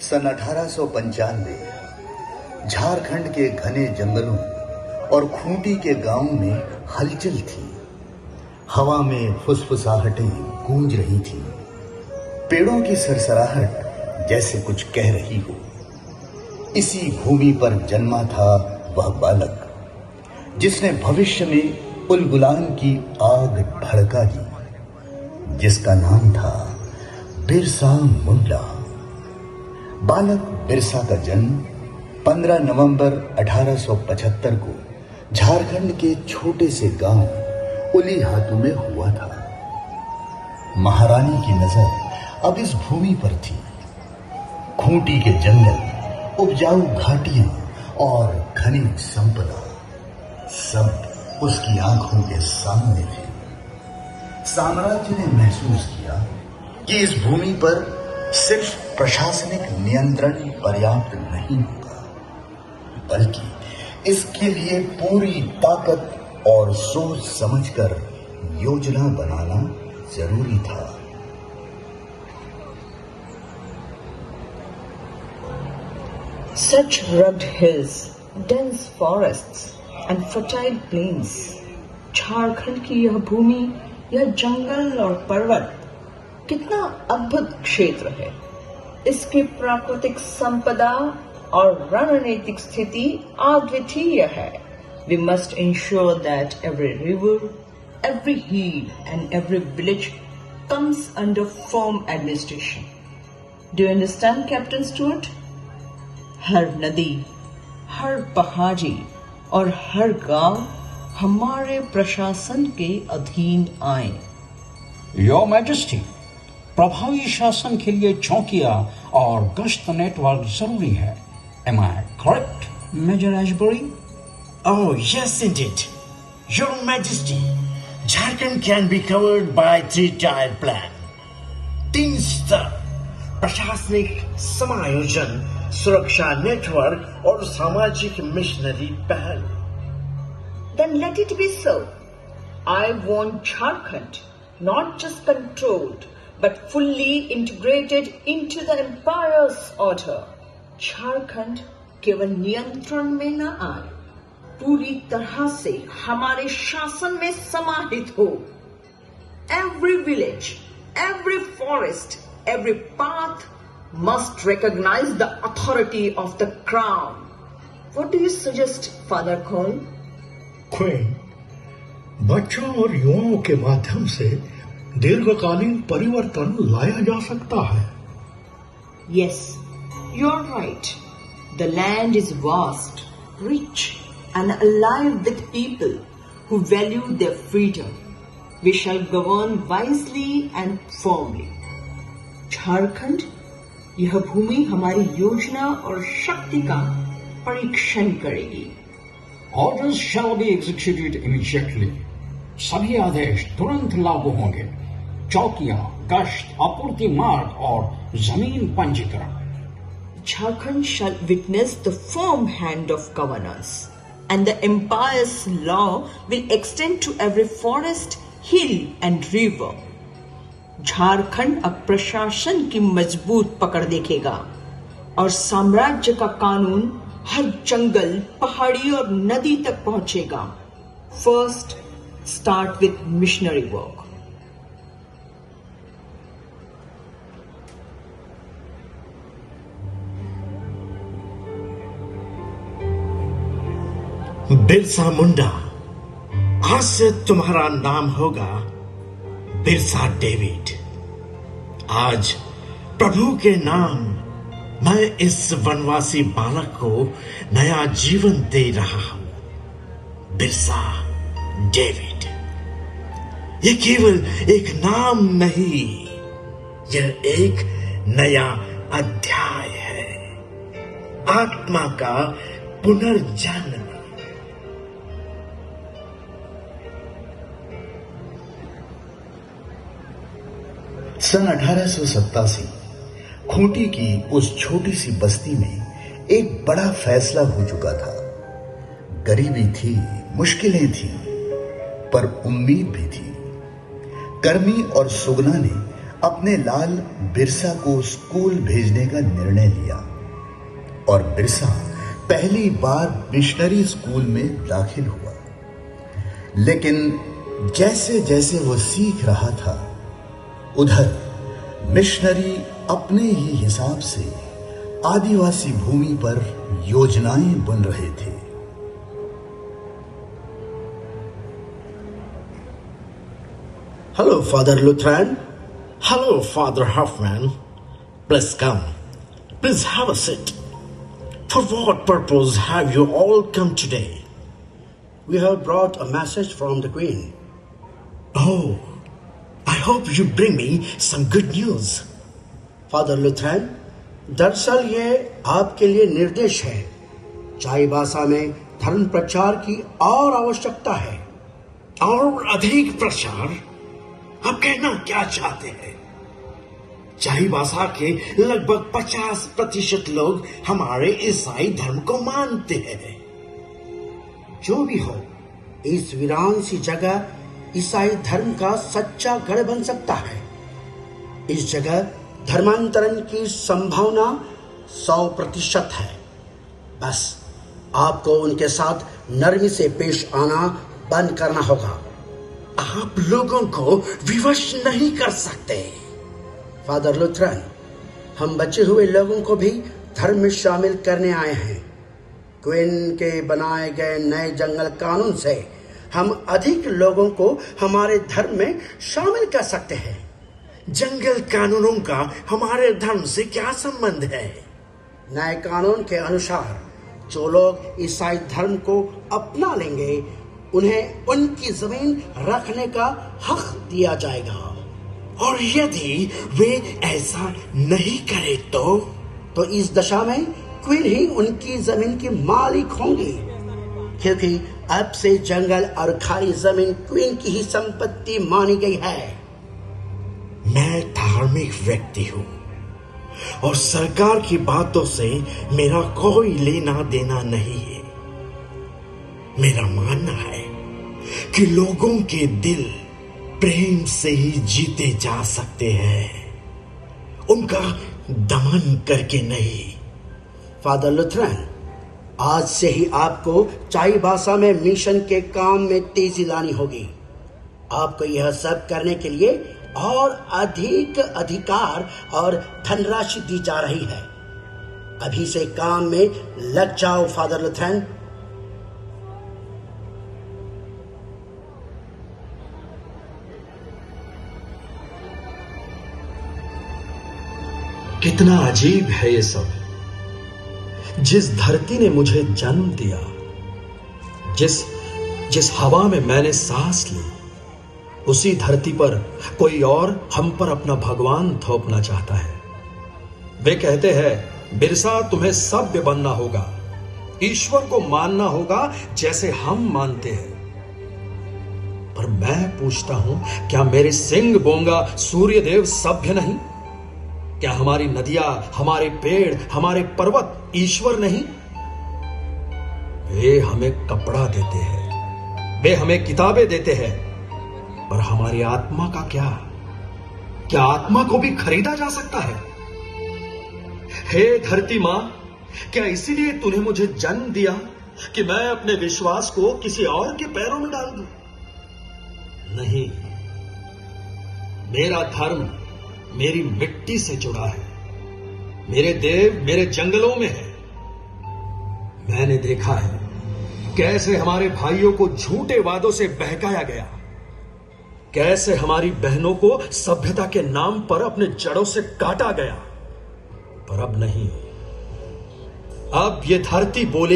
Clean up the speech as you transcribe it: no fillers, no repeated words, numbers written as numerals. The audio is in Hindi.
सन 1895 झारखंड के घने जंगलों और खूंटी के गांव में हलचल थी। हवा में फुसफुसाहटें गूंज रही थी। पेड़ों की सरसराहट जैसे कुछ कह रही हो। इसी भूमि पर जन्मा था वह बालक जिसने भविष्य में उलगुलान की आग भड़का दी, जिसका नाम था बिरसा मुंडा। बालक बिरसा का जन्म 15 नवंबर 1875 को झारखंड के छोटे से गांव उलीहातू में हुआ था। महारानी की नजर अब इस भूमि पर थी। खूंटी के जंगल, उपजाऊ घाटियां और खनिज संपदा सब उसकी आंखों के सामने थे। साम्राज्य ने महसूस किया कि इस भूमि पर सिर्फ प्रशासनिक नियंत्रण पर्याप्त नहीं होगा, बल्कि इसके लिए पूरी ताकत और सोच समझकर योजना बनाना जरूरी था। Such rugged hills, dense forests and fertile plains. Jharkhand की यह भूमि, यह जंगल और पर्वत कितना अद्भुत क्षेत्र है। इसकी प्राकृतिक संपदा और रणनीतिक स्थिति अद्वितीय है। We must ensure that every river, every hill and every village comes under firm administration. Do you understand, Captain Stewart? हर नदी, हर पहाड़ी और हर गांव हमारे प्रशासन के अधीन आए। योर मैजेस्टी, प्रभावी शासन के लिए चौकियां और गश्त नेटवर्क जरूरी है। Am I correct, Major Ashbury? Oh, yes indeed. Your Majesty, Jharkhand can be covered by 3-tier plan. 3 स्तर, प्रशासनिक समायोजन, सुरक्षा नेटवर्क और सामाजिक मिशनरी पहल। Then let it be so. I want Jharkhand not just controlled but fully integrated into the empire's order. Jharkhand केवल नियंत्रण में न आए, पूरी तरह से हमारे शासन में समाहित हो। Every village, every forest, every path must recognize the authority of the crown. What do you suggest, Father Cole? Queen, बच्चों और युवाओं के माध्यम से दीर्घकालीन परिवर्तन लाया जा सकता है। Yes, you're right. The land is vast, rich, and alive with people who value their freedom. We shall govern wisely and firmly. Jharkhand, यह भूमि हमारी योजना और शक्ति का परीक्षण करेगी। Orders shall be executed immediately. सभी आदेश तुरंत लागू होंगे। चौकियां, गश्त, आपूर्ति मार्ग और जमीन पंजीकरण। Jharkhand shall witness the firm hand of governance, and the empire's law will extend to every forest, hill and river. Jharkhand अब प्रशासन की मजबूत पकड़ देखेगा और साम्राज्य का कानून हर जंगल, पहाड़ी और नदी तक पहुंचेगा। First, start with missionary work. Birsa Munda, आज से तुम्हारा नाम होगा बिरसा डेविड। आज प्रभु के नाम मैं इस वनवासी बालक को नया जीवन दे रहा हूं। बिरसा डेविड, ये केवल एक नाम नहीं, यह एक नया अध्याय है, आत्मा का पुनर्जन्म। सन 1887 खूंटी की उस छोटी सी बस्ती में एक बड़ा फैसला हो चुका था। गरीबी थी, मुश्किलें थीं, पर उम्मीद भी थी। कर्मी और सुगना ने अपने लाल बिरसा को स्कूल भेजने का निर्णय लिया और बिरसा पहली बार मिशनरी स्कूल में दाखिल हुआ। लेकिन जैसे जैसे वो सीख रहा था, उधर मिशनरी अपने ही हिसाब से आदिवासी भूमि पर योजनाएं बन रहे थे। Hello, Father Lutheran. Hello, Father Hoffman. Please come. Please have a seat. For what purpose have you all come today? We have brought a message from the Queen. Oh, I hope you bring me some good news. Father Lutheran, दरअसल ये आपके लिए निर्देश है। चाईबासा में धर्म प्रचार की और आवश्यकता है। और अधिक प्रचार? आप कहना क्या चाहते हैं? चाईबासा के लगभग 50% लोग हमारे ईसाई धर्म को मानते हैं। जो भी हो, इस वीरान सी जगह ईसाई धर्म का सच्चा गढ़ बन सकता है। इस जगह धर्मांतरण की संभावना 100% है। बस आपको उनके साथ नरमी से पेश आना बंद करना होगा। आप लोगों को विवश नहीं कर सकते। फादर लुथरन, हम बचे हुए लोगों को भी धर्म में शामिल करने आए हैं। क्वीन के बनाए गए नए जंगल कानून से हम अधिक लोगों को हमारे धर्म में शामिल कर सकते हैं। जंगल कानूनों का हमारे धर्म से क्या संबंध है? नए कानून के अनुसार जो लोग ईसाई धर्म को अपना लेंगे, उन्हें उनकी जमीन रखने का हक दिया जाएगा। और यदि वे ऐसा नहीं करे तो इस दशा में क्वीन ही उनकी जमीन की मालिक होंगी, क्योंकि अब से जंगल और खाली जमीन क्वीन की ही संपत्ति मानी गई है। मैं धार्मिक व्यक्ति हूँ और सरकार की बातों से मेरा कोई लेना देना नहीं है। मेरा मानना है कि लोगों के दिल प्रेम से ही जीते जा सकते हैं, उनका दमन करके नहीं। फादर लुथरन, आज से ही आपको चाईबासा में मिशन के काम में तेजी लानी होगी। आपको यह सब करने के लिए और अधिक अधिकार और धनराशि दी जा रही है। अभी से काम में लग जाओ फादर लुथरन। कितना अजीब है ये सब। जिस धरती ने मुझे जन्म दिया, जिस हवा में मैंने सांस ली, उसी धरती पर कोई और हम पर अपना भगवान थोपना चाहता है। वे कहते हैं, बिरसा तुम्हें सभ्य बनना होगा, ईश्वर को मानना होगा जैसे हम मानते हैं। पर मैं पूछता हूं, क्या मेरे सिंह बोंगा सूर्यदेव सभ्य नहीं? क्या हमारी नदियां, हमारे पेड़, हमारे पर्वत ईश्वर नहीं? वे हमें कपड़ा देते हैं, वे हमें किताबें देते हैं, पर हमारी आत्मा का क्या आत्मा को भी खरीदा जा सकता है? हे धरती मां, क्या इसीलिए तूने मुझे जन्म दिया कि मैं अपने विश्वास को किसी और के पैरों में डाल दूं? नहीं, मेरा धर्म मेरी मिट्टी से जुड़ा है। मेरे देव मेरे जंगलों में है। मैंने देखा है कैसे हमारे भाइयों को झूठे वादों से बहकाया गया, कैसे हमारी बहनों को सभ्यता के नाम पर अपने जड़ों से काटा गया। पर अब नहीं, अब ये धरती बोलेगी